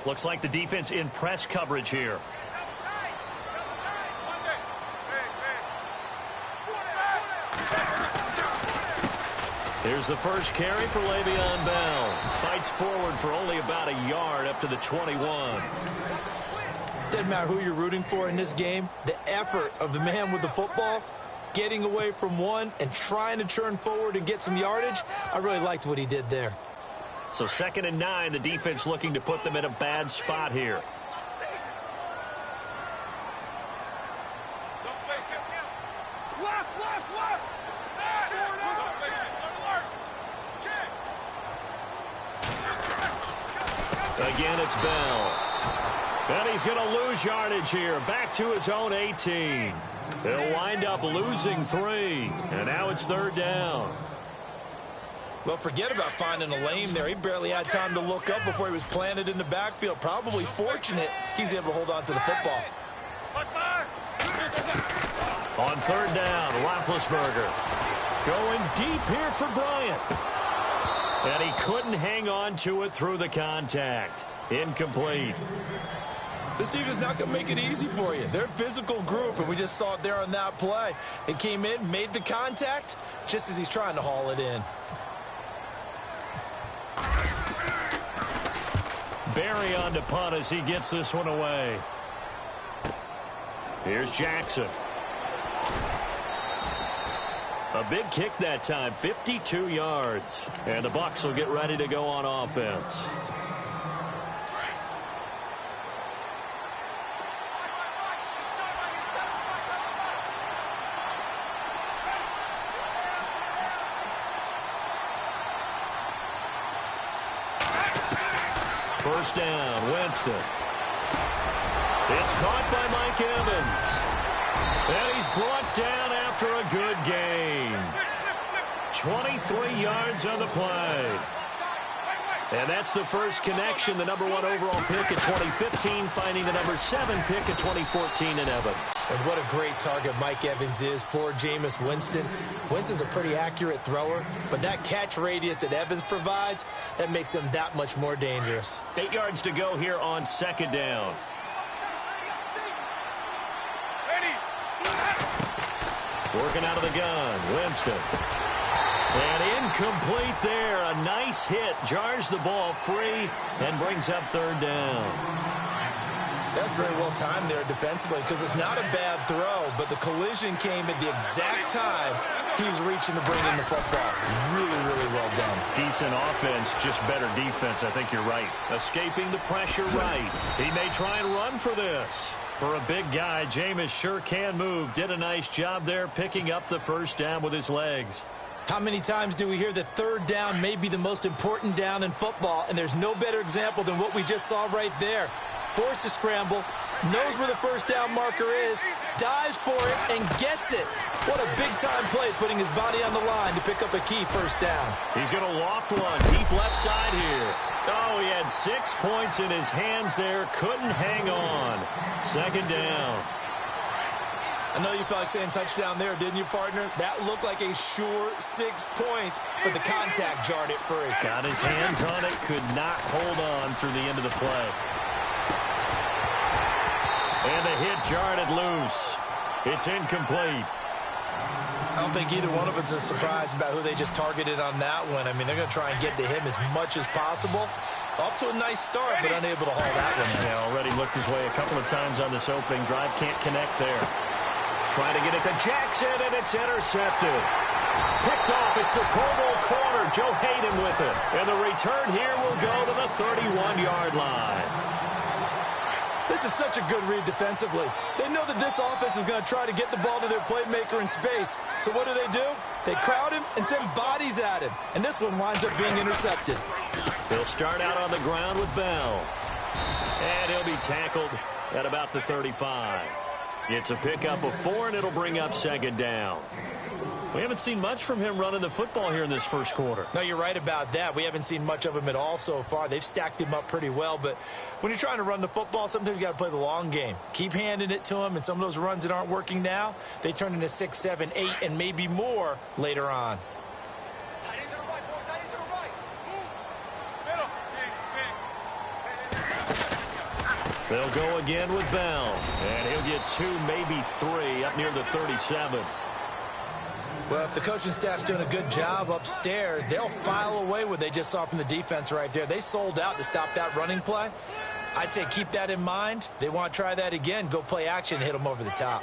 Looks like the defense in press coverage here. Here's the first carry for Le'Veon Bell. Fights forward for only about a yard up to the 21. Doesn't matter who you're rooting for in this game. The effort of the man with the football, getting away from one and trying to turn forward and get some yardage, I really liked what he did there. So 2nd and 9, the defense looking to put them in a bad spot here. Again, it's Bell. And he's going to lose yardage here. Back to his own 18. He'll wind up losing 3. And now it's 3rd down. Well, forget about finding a lane there. He barely had time to look up before he was planted in the backfield. Probably fortunate he was able to hold on to the football. On 3rd down, Roethlisberger going deep here for Bryant. And he couldn't hang on to it through the contact. Incomplete. This defense is not going to make it easy for you. They're a physical group, and we just saw it there on that play. It came in, made the contact, just as he's trying to haul it in. Barry on to punt as he gets this one away. Here's Jackson. A big kick that time, 52 yards. And the Bucs will get ready to go on offense. First down, Winston. It's caught by Mike Evans. And he's brought down after a good gain. 23 yards on the play. And that's the first connection. The #1 overall pick in 2015, finding the #7 pick in 2014 in Evans. And what a great target Mike Evans is for Jameis Winston. Winston's a pretty accurate thrower, but that catch radius that Evans provides, that makes him that much more dangerous. 8 yards to go here on 2nd down. Working out of the gun, Winston. And incomplete there. A nice hit. Jars the ball free and brings up 3rd down. That's very well timed there defensively because it's not a bad throw, but the collision came at the exact time he was reaching to bring in the football. Really, really well done. Decent offense, just better defense. I think you're right. Escaping the pressure right. He may try and run for this. For a big guy, Jameis sure can move. Did a nice job there picking up the first down with his legs. How many times do we hear that 3rd down may be the most important down in football, and there's no better example than what we just saw right there. Forced to scramble, knows where the first down marker is, dives for it, and gets it. What a big-time play, putting his body on the line to pick up a key first down. He's going to loft one, deep left side here. Oh, he had 6 points in his hands there, couldn't hang on. 2nd down. I know you felt like saying touchdown there, didn't you, partner? That looked like a sure 6 points, but the contact jarred it free. Got his hands on it, could not hold on through the end of the play. And the hit jarred it loose. It's incomplete. I don't think either one of us is surprised about who they just targeted on that one. I mean, they're going to try and get to him as much as possible. Off to a nice start, but unable to haul that one in. Yeah, already looked his way a couple of times on this opening drive. Can't connect there. Trying to get it to Jackson, and it's intercepted. Picked off. It's the Pro Bowl corner, Joe Hayden with it. And the return here will go to the 31-yard line. This is such a good read defensively. They know that this offense is going to try to get the ball to their playmaker in space. So what do? They crowd him and send bodies at him. And this one winds up being intercepted. They'll start out on the ground with Bell. And he'll be tackled at about the 35. It's a pickup of 4, and it'll bring up 2nd down. We haven't seen much from him running the football here in this first quarter. No, you're right about that. We haven't seen much of him at all so far. They've stacked him up pretty well, but when you're trying to run the football, sometimes you got to play the long game. Keep handing it to him, and some of those runs that aren't working now, they turn into 6, 7, 8, and maybe more later on. They'll go again with Bell, and he'll get 2, maybe 3 up near the 37. Well, if the coaching staff's doing a good job upstairs, they'll file away what they just saw from the defense right there. They sold out to stop that running play. I'd say keep that in mind. They want to try that again, go play action, hit them over the top.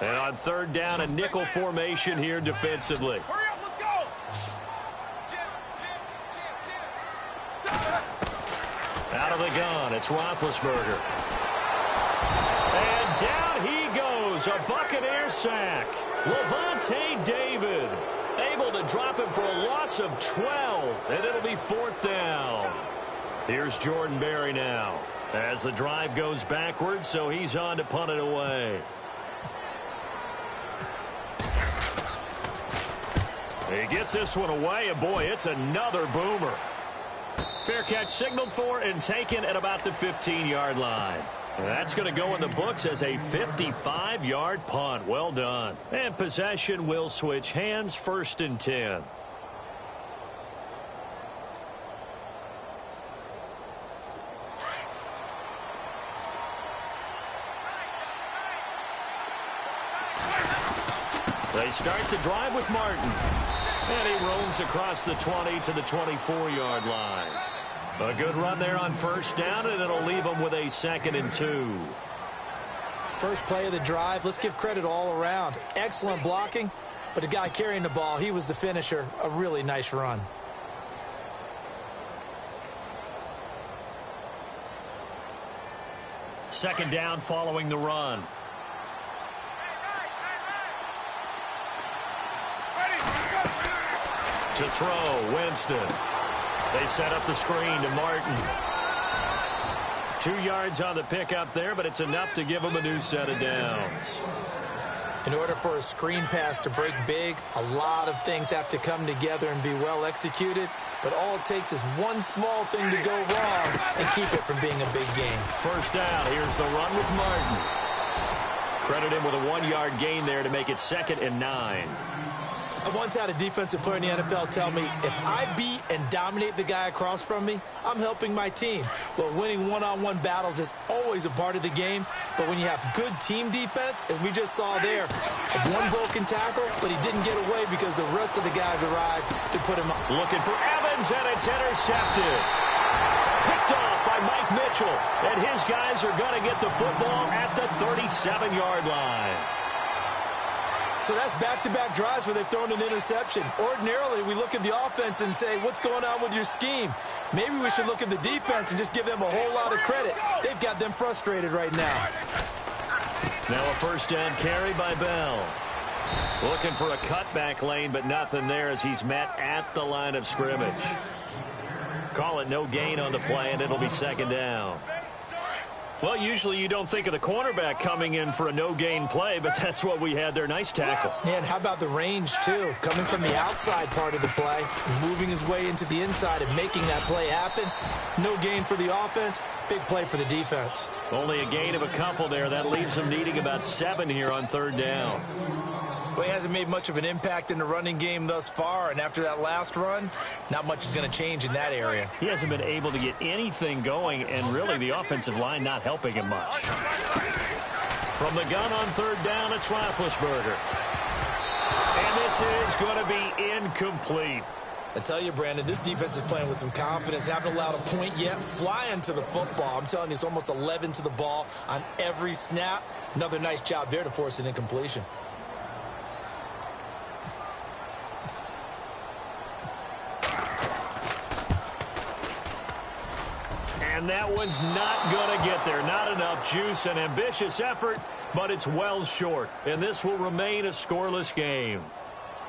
And on third down, a nickel formation here defensively. Hurry up, let's go! Out of the gun, it's Roethlisberger. And down he goes, a Buccaneer sack. Levante David able to drop him for a loss of 12, and it'll be 4th down. Here's Jordan Berry now as the drive goes backwards, so he's on to punt it away. He gets this one away, and boy, it's another boomer. Fair catch signaled for and taken at about the 15-yard line. And that's going to go in the books as a 55-yard punt. Well done. And possession will switch hands, 1st and 10. They start the drive with Martin. And he roams across the 20 to the 24-yard line. A good run there on 1st down, and it'll leave them with a 2nd and 2. First play of the drive, let's give credit all around. Excellent blocking, but the guy carrying the ball, he was the finisher. A really nice run. Second down following the run. To throw, Winston. They set up the screen to Martin. 2 yards on the pickup there, but it's enough to give him a new set of downs. In order for a screen pass to break big, a lot of things have to come together and be well executed. But all it takes is one small thing to go wrong and keep it from being a big game. 1st down, here's the run with Martin. Credit him with a 1-yard gain there to make it 2nd and 9. I once had a defensive player in the NFL tell me, if I beat and dominate the guy across from me, I'm helping my team. Well, winning one-on-one battles is always a part of the game, but when you have good team defense, as we just saw there, one broken tackle, but he didn't get away because the rest of the guys arrived to put him up. Looking for Evans, and it's intercepted. Picked off by Mike Mitchell, and his guys are going to get the football at the 37-yard line. So that's back-to-back drives where they've thrown an interception. Ordinarily, we look at the offense and say, what's going on with your scheme? Maybe we should look at the defense and just give them a whole lot of credit. They've got them frustrated right now. Now a 1st down carry by Bell. Looking for a cutback lane, but nothing there as he's met at the line of scrimmage. Call it no gain on the play, and it'll be 2nd down. Well, usually you don't think of the cornerback coming in for a no-gain play, but that's what we had there. Nice tackle. Yeah, and how about the range, too? Coming from the outside part of the play, moving his way into the inside and making that play happen. No gain for the offense, big play for the defense. Only a gain of a couple there. That leaves him needing about 7 here on 3rd down. Well, he hasn't made much of an impact in the running game thus far, and after that last run, not much is going to change in that area. He hasn't been able to get anything going, and really the offensive line not helping him much. From the gun on 3rd down, it's Roethlisberger. And this is going to be incomplete. I tell you, Brandon, this defense is playing with some confidence. Haven't allowed a point yet. Flying to the football. I'm telling you, it's almost 11 to the ball on every snap. Another nice job there to force an incompletion. And that one's not going to get there. Not enough juice. An ambitious effort, but it's well short. And this will remain a scoreless game.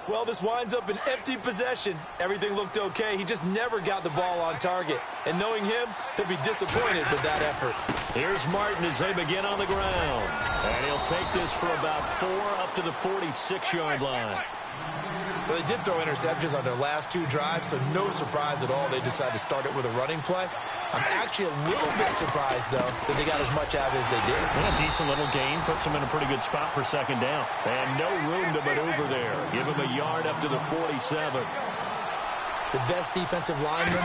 Well, this winds up an empty possession. Everything looked okay. He just never got the ball on target. And knowing him, he'll be disappointed with that effort. Here's Martin as they begin on the ground. And he'll take this for about 4 up to the 46-yard line. Well, they did throw interceptions on their last 2 drives, so no surprise at all they decided to start it with a running play. I'm actually a little bit surprised, though, that they got as much out of it as they did. And a decent little gain puts them in a pretty good spot for second down. And no room to maneuver there. Give them a yard up to the 47. The best defensive linemen,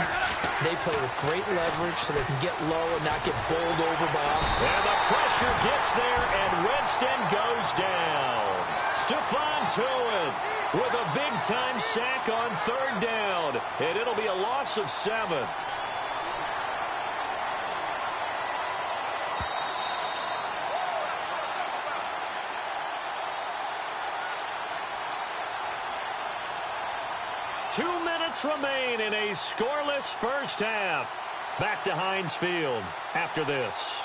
they play with great leverage so they can get low and not get bowled over by offense. And the pressure gets there, and Winston goes down. Stephon Tuitt with a big-time sack on 3rd down. And it'll be a loss of 7. Remain in a scoreless first half. Back to Heinz Field after this.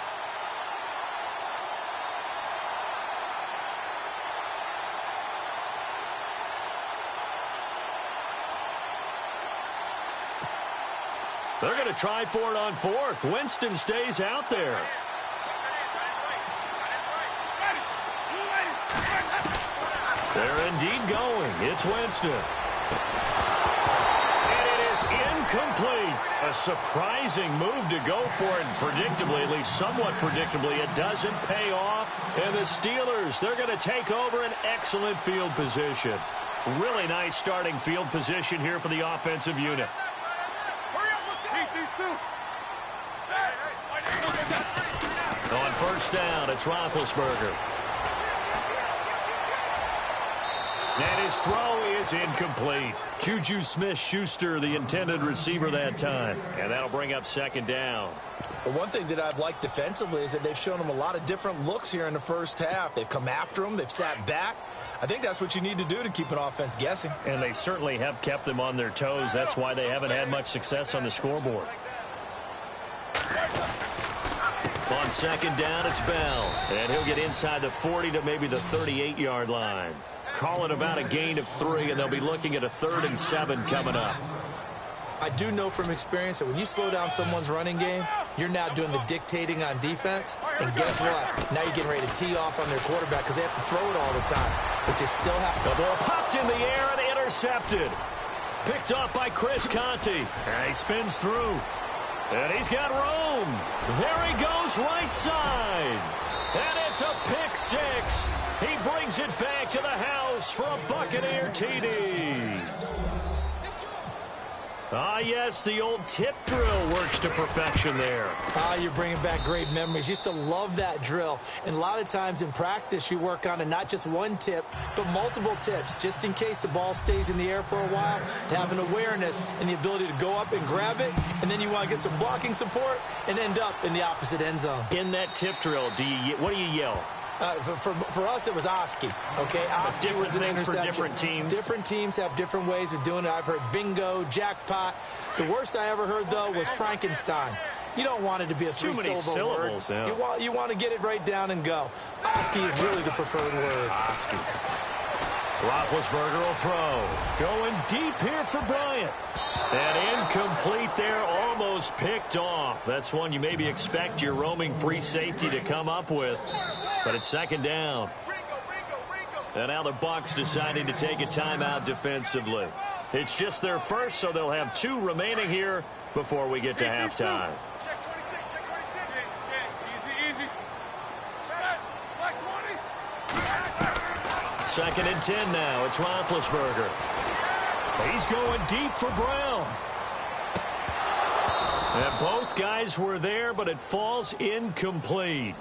They're going to try for it on 4th. Winston stays out there. They're indeed going. It's Winston. Incomplete. A surprising move to go for it. Predictably, at least somewhat predictably, it doesn't pay off. And the Steelers, they're going to take over an excellent field position. Really nice starting field position here for the offensive unit. On 1st down, it's Roethlisberger. And his throw is incomplete. Juju Smith-Schuster, the intended receiver that time. And that'll bring up 2nd down. Well, one thing that I've liked defensively is that they've shown them a lot of different looks here in the first half. They've come after them. They've sat back. I think that's what you need to do to keep an offense guessing. And they certainly have kept them on their toes. That's why they haven't had much success on the scoreboard. On 2nd down, it's Bell. And he'll get inside the 40 to maybe the 38-yard line. Calling about a gain of 3, and they'll be looking at a 3rd and 7 coming up. I do know from experience that when you slow down someone's running game, you're now doing the dictating on defense. And guess what? Now you're getting ready to tee off on their quarterback because they have to throw it all the time. But you still have to. The ball popped in the air and intercepted. Picked off by Chris Conte. And he spins through. And he's got room. There he goes right side. And it's a pick 6. He brings it back to the house for a Buccaneer TD. Ah, yes, the old tip drill works to perfection there. Ah, you're bringing back great memories. Used to love that drill. And a lot of times in practice, you work on it, not just one tip, but multiple tips, just in case the ball stays in the air for a while, to have an awareness and the ability to go up and grab it, and then you want to get some blocking support and end up in the opposite end zone. In that tip drill, what do you yell? For us, it was Oski. Okay, Oski was an interception. For different teams. Different teams have different ways of doing it. I've heard bingo, jackpot. The worst I ever heard, though, was Frankenstein. You don't want it to be a three-syllable word. Yeah. You want to get it right down and go. Oski is really the preferred word. Oski. Roethlisberger will throw. Going deep here for Bryant. And incomplete there, almost picked off. That's one you maybe expect your roaming free safety to come up with. But it's 2nd down. And now the Bucs deciding to take a timeout defensively. It's just their first, so they'll have 2 remaining here before we get to halftime. Check 26, check 26. Easy. 2nd and 10 now. It's Roethlisberger. He's going deep for Brown. And both guys were there, but it falls incomplete.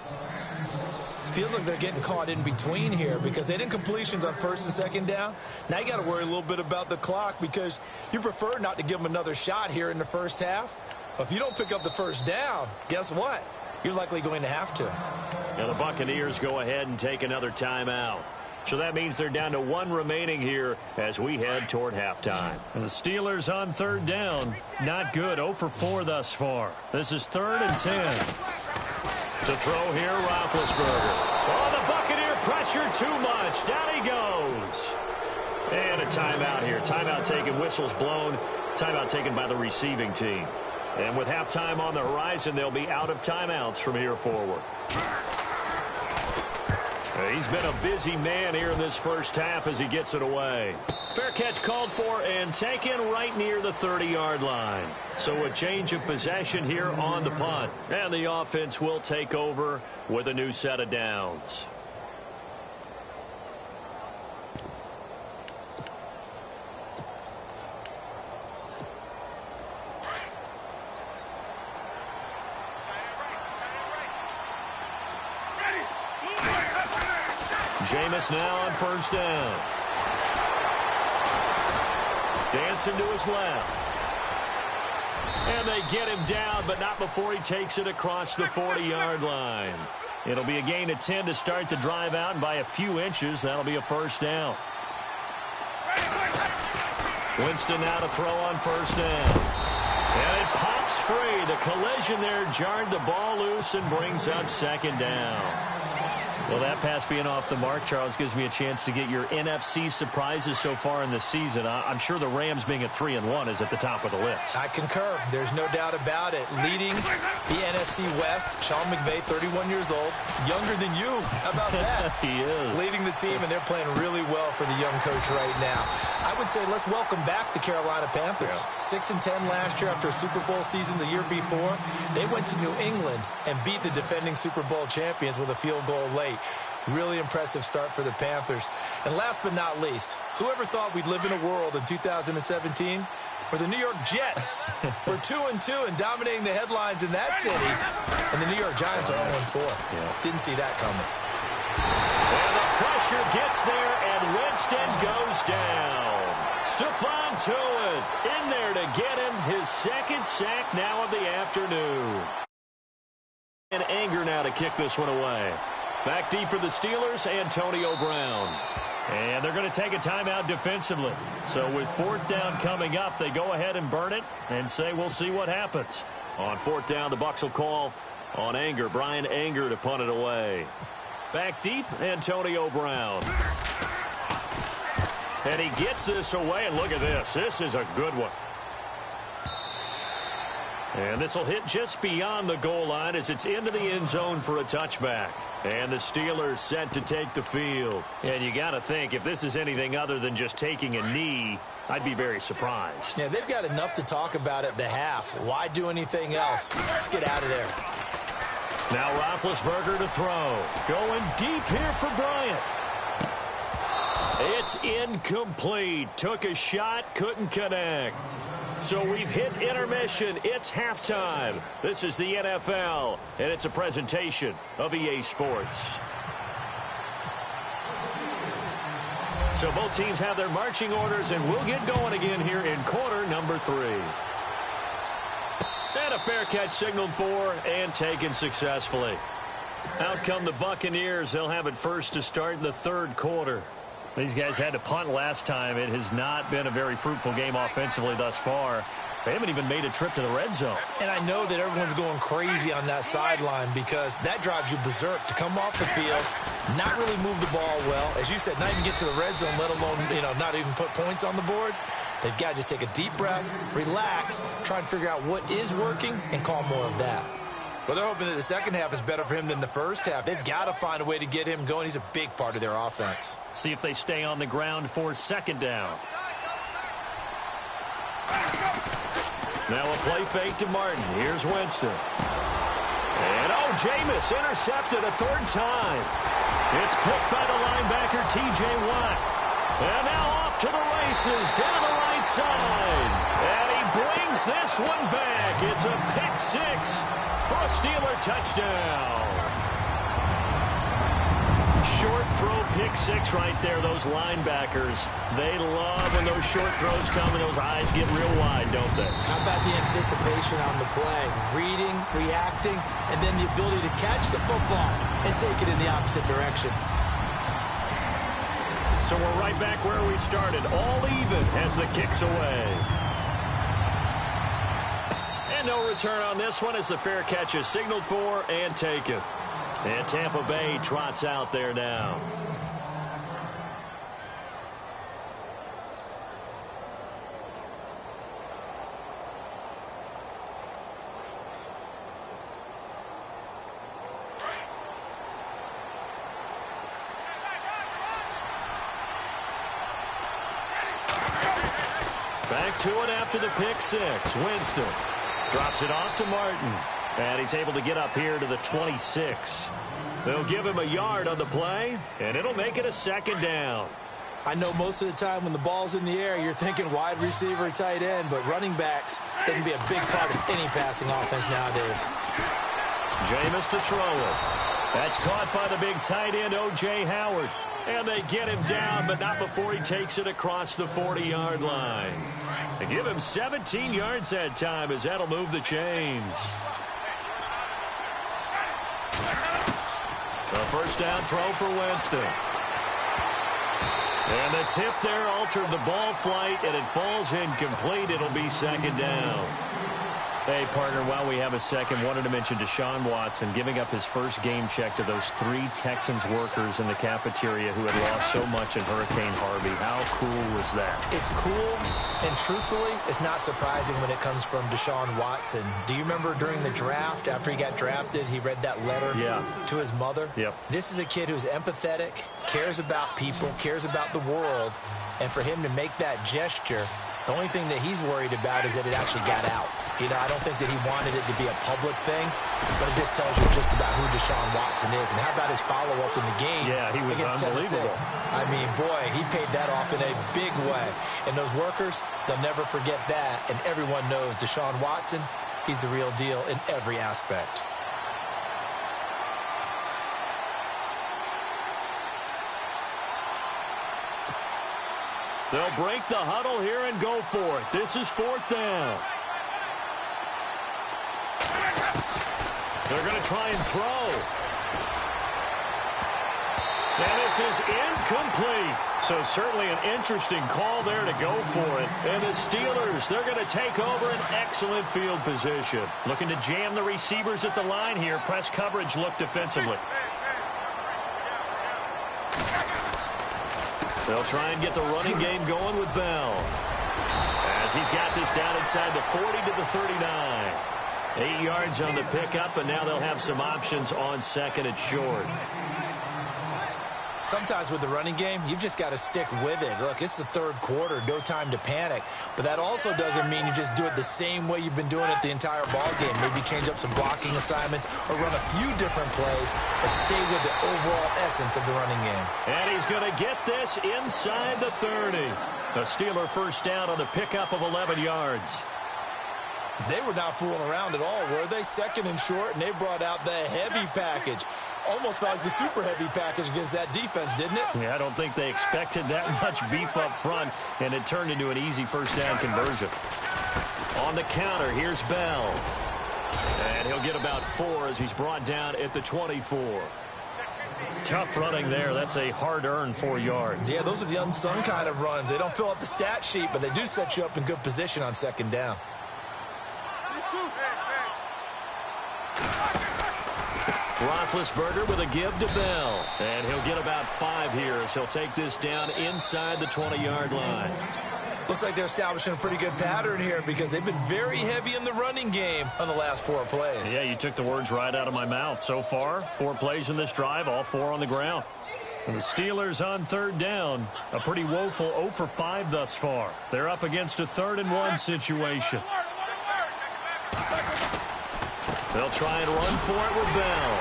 Feels like they're getting caught in between here because they didn't completions on 1st and 2nd down. Now you got to worry a little bit about the clock because you prefer not to give them another shot here in the first half. But if you don't pick up the 1st down, guess what? You're likely going to have to. Now the Buccaneers go ahead and take another timeout. So that means they're down to 1 remaining here as we head toward halftime. And the Steelers on 3rd down. Not good. 0 for 4 thus far. This is 3rd and 10. To throw here, Roethlisberger. Oh, the Buccaneer pressure too much. Down he goes. And a timeout here. Timeout taken, whistles blown. Timeout taken by the receiving team. And with halftime on the horizon, they'll be out of timeouts from here forward. He's been a busy man here in this first half as he gets it away. Fair catch called for and taken right near the 30-yard line. So a change of possession here on the punt. And the offense will take over with a new set of downs. Jameis now on first down. Dancing to his left. And they get him down, but not before he takes it across the 40-yard line. It'll be a gain of 10 to start the drive out, and by a few inches, that'll be a first down. Winston now to throw on first down. And it pops free. The collision there jarred the ball loose and brings up second down. Well, that pass being off the mark, Charles, gives me a chance to get your NFC surprises so far in the season. I'm sure the Rams being at 3-1 is at the top of the list. I concur. There's no doubt about it. Leading the NFC West, Sean McVay, 31 years old, younger than you. How about that? He is. Leading the team, and they're playing really well for the young coach right now. I would say let's welcome back the Carolina Panthers. Yeah. 6-10 last year after a Super Bowl season the year before. They went to New England and beat the defending Super Bowl champions with a field goal late. Really impressive start for the Panthers. And last but not least, whoever thought we'd live in a world in 2017 where the New York Jets were 2-2 and dominating the headlines in that city, and the New York Giants are 0-4. Yeah. Didn't see that coming. And the pressure gets there, and Winston goes down. Stephon Tuitt in there to get him his second sack now of the afternoon. And Anger now to kick this one away. Back deep for the Steelers, Antonio Brown. And they're going to take a timeout defensively. So with fourth down coming up, they go ahead and burn it and say we'll see what happens. On fourth down, the Bucs will call on Anger. Brian Anger to punt it away. Back deep, Antonio Brown. And he gets this away, and look at this. This is a good one. And this will hit just beyond the goal line as it's into the end zone for a touchback. And the Steelers set to take the field. And you got to think, if this is anything other than just taking a knee, I'd be very surprised. Yeah, they've got enough to talk about at the half. Why do anything else? Just get out of there. Now Roethlisberger to throw. Going deep here for Bryant. It's incomplete. Took a shot, couldn't connect. So we've hit intermission. It's halftime. This is the NFL, and it's a presentation of EA Sports. So both teams have their marching orders, and we'll get going again here in quarter number 3. And a fair catch signaled for and taken successfully. Out come the Buccaneers. They'll have it first to start in the third quarter. These guys had to punt last time. It has not been a very fruitful game offensively thus far. They haven't even made a trip to the red zone. And I know that everyone's going crazy on that sideline because that drives you berserk to come off the field, not really move the ball well. As you said, not even get to the red zone, let alone, not even put points on the board. They've got to just take a deep breath, relax, try and figure out what is working, and call more of that. Well, they're hoping that the second half is better for him than the first half. They've got to find a way to get him going. He's a big part of their offense. See if they stay on the ground for second down. Now a play fake to Martin. Here's Winston. And, Jameis intercepted a third time. It's picked by the linebacker, T.J. Watt. And now off to the races down the right side. And he brings this one back. It's a pick six. For a Steeler touchdown. Short throw pick six right there. Those linebackers, they love when those short throws come and those eyes get real wide, don't they? How about the anticipation on the play? Reading, reacting, and then the ability to catch the football and take it in the opposite direction. So we're right back where we started. All even as the kick's away. No return on this one as the fair catch is signaled for and taken. And Tampa Bay trots out there now. Back to it after the pick six. Winston drops it off to Martin. And he's able to get up here to the 26. They'll give him a yard on the play, and it'll make it a second down. I know most of the time when the ball's in the air, you're thinking wide receiver, tight end, but running backs, they can be a big part of any passing offense nowadays. Jameis to throw it. That's caught by the big tight end, O.J. Howard. And they get him down, but not before he takes it across the 40-yard line. They give him 17 yards that time as that'll move the chains. The first down throw for Winston. And the tip there altered the ball flight, and it falls incomplete. It'll be second down. Hey, partner, while we have a second, wanted to mention Deshaun Watson giving up his first game check to those 3 Texans workers in the cafeteria who had lost so much in Hurricane Harvey. How cool was that? It's cool, and truthfully, it's not surprising when it comes from Deshaun Watson. Do you remember during the draft, after he got drafted, he read that letter to his mother? Yep. This is a kid who's empathetic, cares about people, cares about the world, and for him to make that gesture, the only thing that he's worried about is that it actually got out. You know, I don't think that he wanted it to be a public thing, but it just tells you just about who Deshaun Watson is. And how about his follow-up in the game? Yeah, he was unbelievable. I mean, boy, he paid that off in a big way. And those workers, they'll never forget that. And everyone knows Deshaun Watson, he's the real deal in every aspect. They'll break the huddle here and go for it. This is fourth down. They're going to try and throw. And this is incomplete. So certainly an interesting call there to go for it. And the Steelers, they're going to take over an excellent field position. Looking to jam the receivers at the line here. Press coverage look defensively. They'll try and get the running game going with Bell. As he's got this down inside the 40 to the 39. 8 yards on the pickup, and now they'll have some options on second and short. Sometimes with the running game, you've just got to stick with it. Look, it's the third quarter, no time to panic. But that also doesn't mean you just do it the same way you've been doing it the entire ball game. Maybe change up some blocking assignments or run a few different plays, but stay with the overall essence of the running game. And he's going to get this inside the 30. A Steeler first down on the pickup of 11 yards. They were not fooling around at all, were they? Second and short, and they brought out the heavy package. Almost felt like the super heavy package against that defense, didn't it? Yeah, I don't think they expected that much beef up front, and it turned into an easy first down conversion. On the counter, here's Bell. And he'll get about 4 as he's brought down at the 24. Tough running there. That's a hard-earned 4 yards. Yeah, those are the unsung kind of runs. They don't fill up the stat sheet, but they do set you up in good position on second down. Roethlisberger with a give to Bell. And he'll get about 5 here as he'll take this down inside the 20-yard line. Looks like they're establishing a pretty good pattern here because they've been very heavy in the running game on the last 4 plays. Yeah, you took the words right out of my mouth. So far, 4 plays in this drive, all 4 on the ground. And the Steelers on third down, a pretty woeful 0 for 5 thus far. They're up against a 3rd and 1 situation. They'll try and run for it with Bell.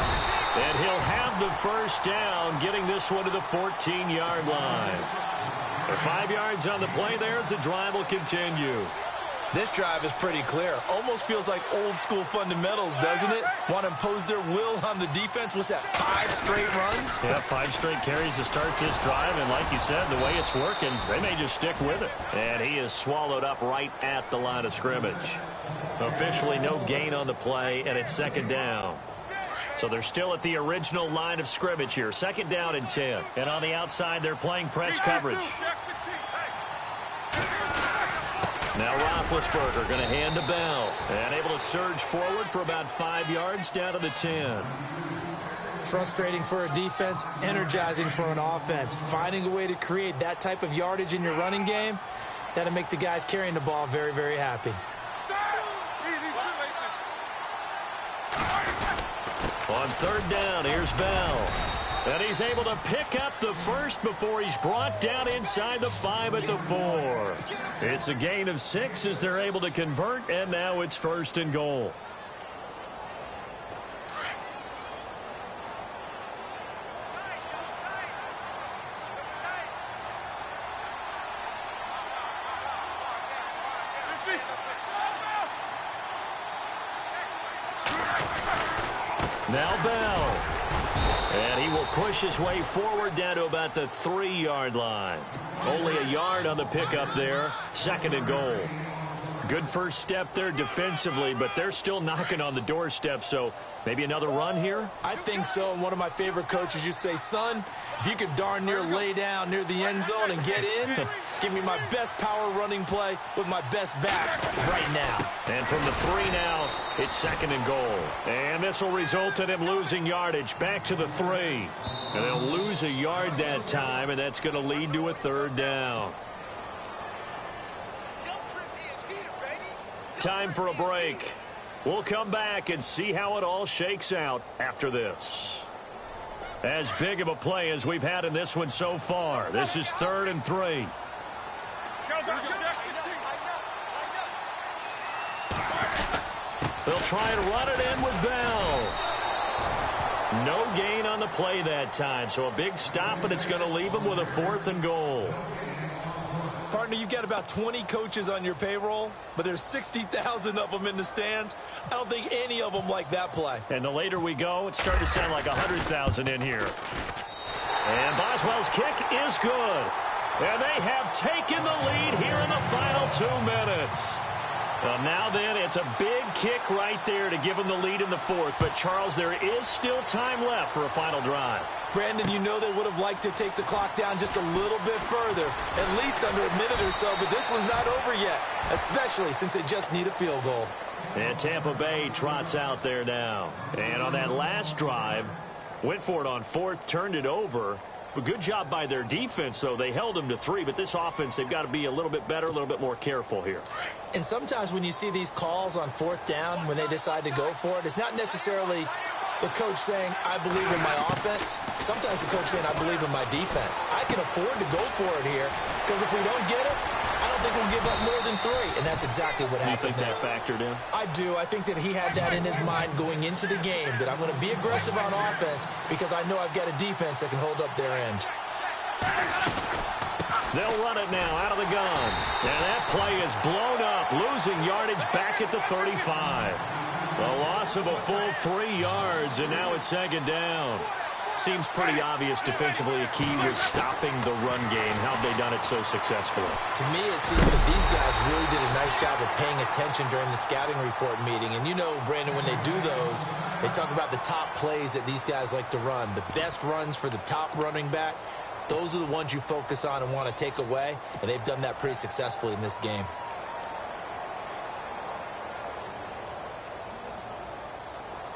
And he'll have the first down, getting this one to the 14-yard line. For 5 yards on the play there as the drive will continue. This drive is pretty clear. Almost feels like old-school fundamentals, doesn't it? Want to impose their will on the defense. What's that, 5 straight runs? Yeah, 5 straight carries to start this drive. And like you said, the way it's working, they may just stick with it. And he is swallowed up right at the line of scrimmage. Officially no gain on the play, and it's second down. So they're still at the original line of scrimmage here. Second down and 10. And on the outside, they're playing press coverage. Now Roethlisberger going to hand to Bell. And able to surge forward for about 5 yards down to the 10. Frustrating for a defense, energizing for an offense. Finding a way to create that type of yardage in your running game, that'll make the guys carrying the ball very, very happy. On third down, here's Bell. And he's able to pick up the first before he's brought down inside the 5 at the 4. It's a gain of 6 as they're able to convert, and now it's 1st and goal. Now Bell. And he will push his way forward down to about the 3-yard line. Only a yard on the pickup there. 2nd and goal. Good first step there defensively, but they're still knocking on the doorstep, so maybe another run here? I think so, and one of my favorite coaches used to say, son, if you could darn near lay down near the end zone and get in, give me my best power running play with my best back right now. And from the 3 now, it's 2nd and goal. And this will result in him losing yardage back to the 3. And they'll lose a yard that time, and that's going to lead to a 3rd down. Time for a break. We'll come back and see how it all shakes out after this. As big of a play as we've had in this one so far. This is 3rd and 3. They'll try and run it in with Bell. No gain on the play that time, so a big stop, and it's going to leave them with a 4th and goal. Partner, you've got about 20 coaches on your payroll, but there's 60,000 of them in the stands. I don't think any of them like that play. And the later we go, it's starting to sound like 100,000 in here. And Boswell's kick is good. And they have taken the lead here in the final 2 minutes. Well, now then, it's a big kick right there to give them the lead in the 4th. But, Charles, there is still time left for a final drive. Brandon, you know they would have liked to take the clock down just a little bit further, at least under a minute or so, but this one's not over yet, especially since they just need a field goal. And Tampa Bay trots out there now. And on that last drive, went for it on 4th, turned it over. But good job by their defense, though. They held them to 3, but this offense, they've got to be a little bit better, a little bit more careful here. And sometimes when you see these calls on 4th down, when they decide to go for it, it's not necessarily the coach saying, I believe in my offense. Sometimes the coach saying, I believe in my defense. I can afford to go for it here because if we don't get it, I don't think we'll give up more than 3. And that's exactly what happened. You think that factored in? I do. I think that he had that in his mind going into the game, that I'm going to be aggressive on offense because I know I've got a defense that can hold up their end. They'll run it now out of the gun. And that play is blown up, losing yardage back at the 35. A loss of a full 3 yards, and now it's 2nd down. Seems pretty obvious defensively a key was stopping the run game. How have they done it so successfully? To me, it seems that these guys really did a nice job of paying attention during the scouting report meeting. And you know, Brandon, when they do those, they talk about the top plays that these guys like to run. The best runs for the top running back, those are the ones you focus on and want to take away. And they've done that pretty successfully in this game.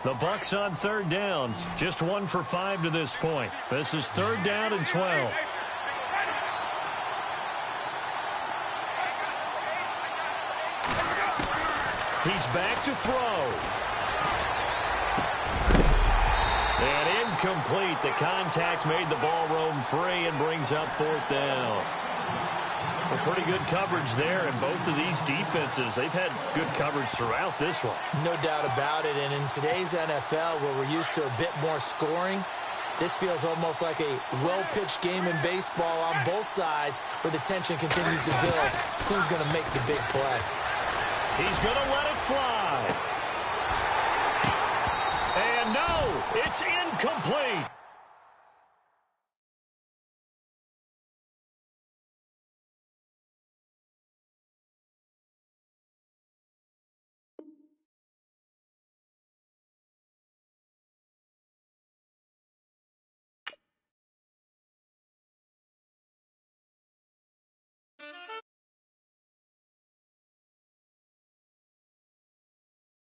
The Bucs on 3rd down. Just 1 for 5 to this point. This is 3rd down and 12. He's back to throw. And incomplete. The contact made the ball roam free and brings up 4th down. Well, pretty good coverage there, and both of these defenses, they've had good coverage throughout this one. No doubt about it, and in today's NFL, where we're used to a bit more scoring, this feels almost like a well-pitched game in baseball on both sides where the tension continues to build. Who's going to make the big play? He's going to let it fly. And no, it's incomplete.